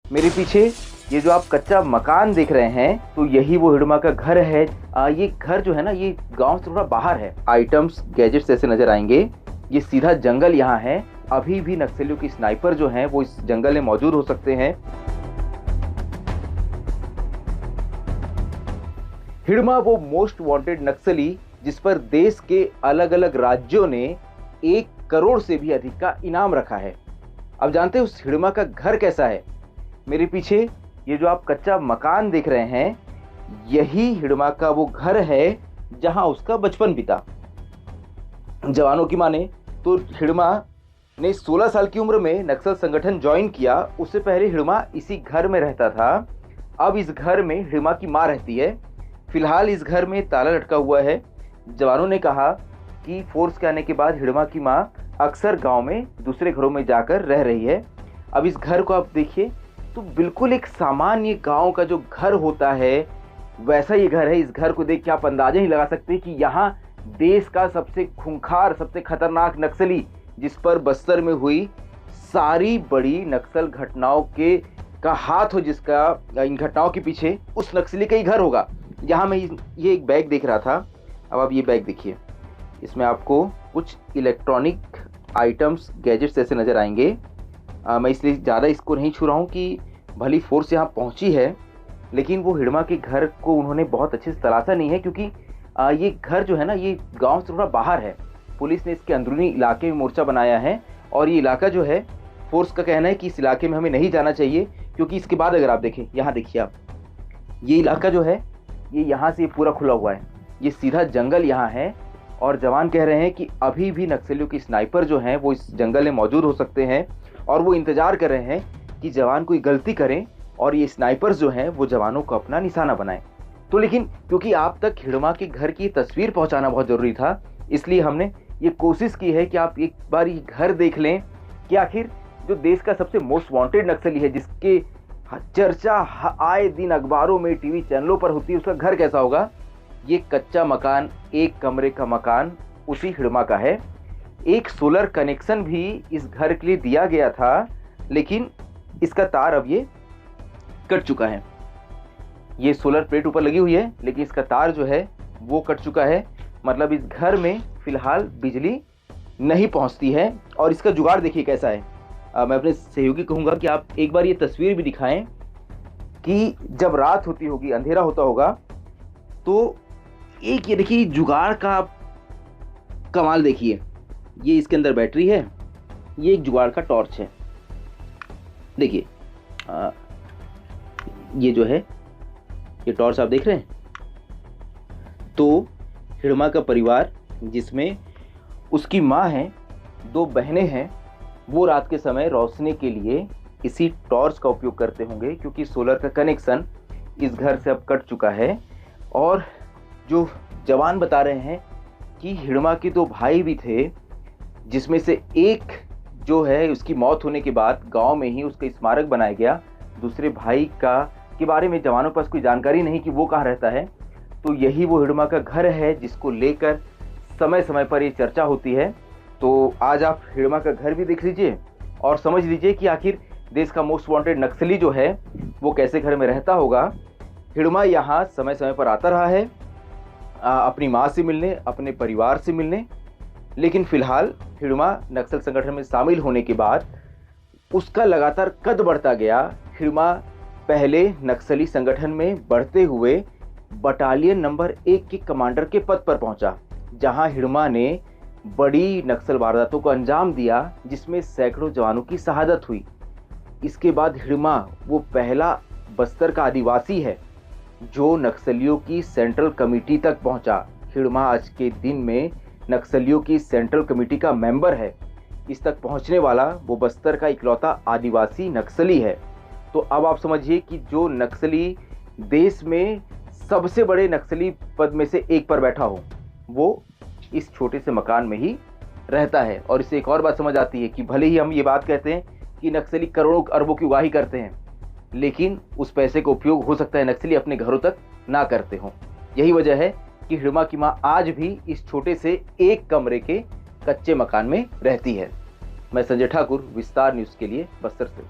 मेरे पीछे ये जो आप कच्चा मकान देख रहे हैं, तो यही वो हिडमा का घर है। ये घर जो है ना, ये गांव से थोड़ा बाहर है। आइटम्स गैजेट्स ऐसे नजर आएंगे। ये सीधा जंगल यहाँ है। अभी भी नक्सलियों की स्नाइपर जो हैं वो इस जंगल में मौजूद हो सकते हैं। हिडमा वो मोस्ट वांटेड नक्सली जिस पर देश के अलग अलग राज्यों ने 1 करोड़ से भी अधिक का इनाम रखा है। अब जानते हैं उस हिडमा का घर कैसा है। मेरे पीछे ये जो आप कच्चा मकान देख रहे हैं, यही हिडमा का वो घर है जहां उसका बचपन बीता। जवानों की माने तो हिडमा ने 16 साल की उम्र में नक्सल संगठन ज्वाइन किया। उससे पहले हिडमा इसी घर में रहता था। अब इस घर में हिडमा की मां रहती है। फिलहाल इस घर में ताला लटका हुआ है। जवानों ने कहा कि फोर्स के आने के बाद हिडमा की मां अक्सर गांव में दूसरे घरों में जाकर रह रही है। अब इस घर को आप देखिए तो बिल्कुल एक सामान्य गांव का जो घर होता है वैसा ये घर है। इस घर को देख के आप अंदाजा ही लगा सकते हैं कि यहाँ देश का सबसे खूंखार, सबसे खतरनाक नक्सली, जिस पर बस्तर में हुई सारी बड़ी नक्सल घटनाओं के का हाथ हो, जिसका इन घटनाओं के पीछे, उस नक्सली का ही घर होगा। यहाँ मैं ये एक बैग देख रहा था। अब आप ये बैग देखिए, इसमें आपको कुछ इलेक्ट्रॉनिक आइटम्स, गैजेट्स ऐसे नज़र आएंगे। मैं इसलिए ज़्यादा इसको नहीं छू रहा हूँ कि भली फोर्स यहाँ पहुँची है, लेकिन वो हिडमा के घर को उन्होंने बहुत अच्छे से तलाशा नहीं है, क्योंकि ये घर जो है ना, ये गांव से थोड़ा बाहर है। पुलिस ने इसके अंदरूनी इलाके में मोर्चा बनाया है और ये इलाका जो है, फोर्स का कहना है कि इस इलाके में हमें नहीं जाना चाहिए, क्योंकि इसके बाद अगर आप देखें, यहाँ देखिए आप, ये इलाका जो है ये यहाँ से पूरा खुला हुआ है। ये सीधा जंगल यहाँ है और जवान कह रहे हैं कि अभी भी नक्सलियों की स्नाइपर जो हैं वो इस जंगल में मौजूद हो सकते हैं और वो इंतजार कर रहे हैं कि जवान कोई गलती करें और ये स्नाइपर्स जो हैं वो जवानों को अपना निशाना बनाएं। तो लेकिन क्योंकि आप तक हिडमा के घर की तस्वीर पहुंचाना बहुत ज़रूरी था, इसलिए हमने ये कोशिश की है कि आप एक बार ये घर देख लें कि आखिर जो देश का सबसे मोस्ट वांटेड नक्सली है, जिसके चर्चा आए दिन अखबारों में, टीवी चैनलों पर होती है, उसका घर कैसा होगा। ये कच्चा मकान, 1 कमरे का मकान उसी हिडमा का है। एक सोलर कनेक्शन भी इस घर के लिए दिया गया था, लेकिन इसका तार अब ये कट चुका है। ये सोलर प्लेट ऊपर लगी हुई है, लेकिन इसका तार जो है वो कट चुका है। मतलब इस घर में फिलहाल बिजली नहीं पहुंचती है। और इसका जुगाड़ देखिए कैसा है। मैं अपने सहयोगी कहूँगा कि आप एक बार ये तस्वीर भी दिखाएं कि जब रात होती होगी, अंधेरा होता होगा, तो एक ये देखिए जुगाड़ का कमाल देखिए। ये इसके अंदर बैटरी है, ये एक जुगाड़ का टॉर्च है। देखिए ये जो है, ये टॉर्च आप देख रहे हैं। तो हिडमा का परिवार, जिसमें उसकी माँ है, 2 बहनें हैं, वो रात के समय रोशनी के लिए इसी टॉर्च का उपयोग करते होंगे, क्योंकि सोलर का कनेक्शन इस घर से अब कट चुका है। और जो जवान बता रहे हैं कि हिडमा के 2 भाई भी थे, जिसमें से एक जो है उसकी मौत होने के बाद गांव में ही उसका स्मारक बनाया गया। दूसरे भाई के बारे में जवानों के पास कोई जानकारी नहीं कि वो कहाँ रहता है। तो यही वो हिडमा का घर है जिसको लेकर समय समय पर ये चर्चा होती है। तो आज आप हिडमा का घर भी देख लीजिए और समझ लीजिए कि आखिर देश का मोस्ट वांटेड नक्सली जो है वो कैसे घर में रहता होगा। हिडमा यहाँ समय समय पर आता रहा है अपनी माँ से मिलने, अपने परिवार से मिलने, लेकिन फिलहाल हिडमा नक्सल संगठन में शामिल होने के बाद उसका लगातार कद बढ़ता गया। हिडमा पहले नक्सली संगठन में बढ़ते हुए बटालियन नंबर 1 के कमांडर के पद पर पहुंचा, जहां हिडमा ने बड़ी नक्सल वारदातों को अंजाम दिया, जिसमें सैकड़ों जवानों की शहादत हुई। इसके बाद हिडमा वो पहला बस्तर का आदिवासी है जो नक्सलियों की सेंट्रल कमेटी तक पहुंचा। हिडमा आज के दिन में नक्सलियों की सेंट्रल कमेटी का मेंबर है। इस तक पहुंचने वाला वो बस्तर का इकलौता आदिवासी नक्सली है। तो अब आप समझिए कि जो नक्सली देश में सबसे बड़े नक्सली पद में से एक पर बैठा हो, वो इस छोटे से मकान में ही रहता है। और इससे एक और बात समझ आती है कि भले ही हम ये बात कहते हैं कि नक्सली करोड़ों अरबों की उगाही करते हैं, लेकिन उस पैसे का उपयोग हो सकता है नक्सली अपने घरों तक ना करते हों। यही वजह है कि हिडमा की मां आज भी इस छोटे से 1 कमरे के कच्चे मकान में रहती है। मैं संजय ठाकुर, विस्तार न्यूज़ के लिए बस्तर से।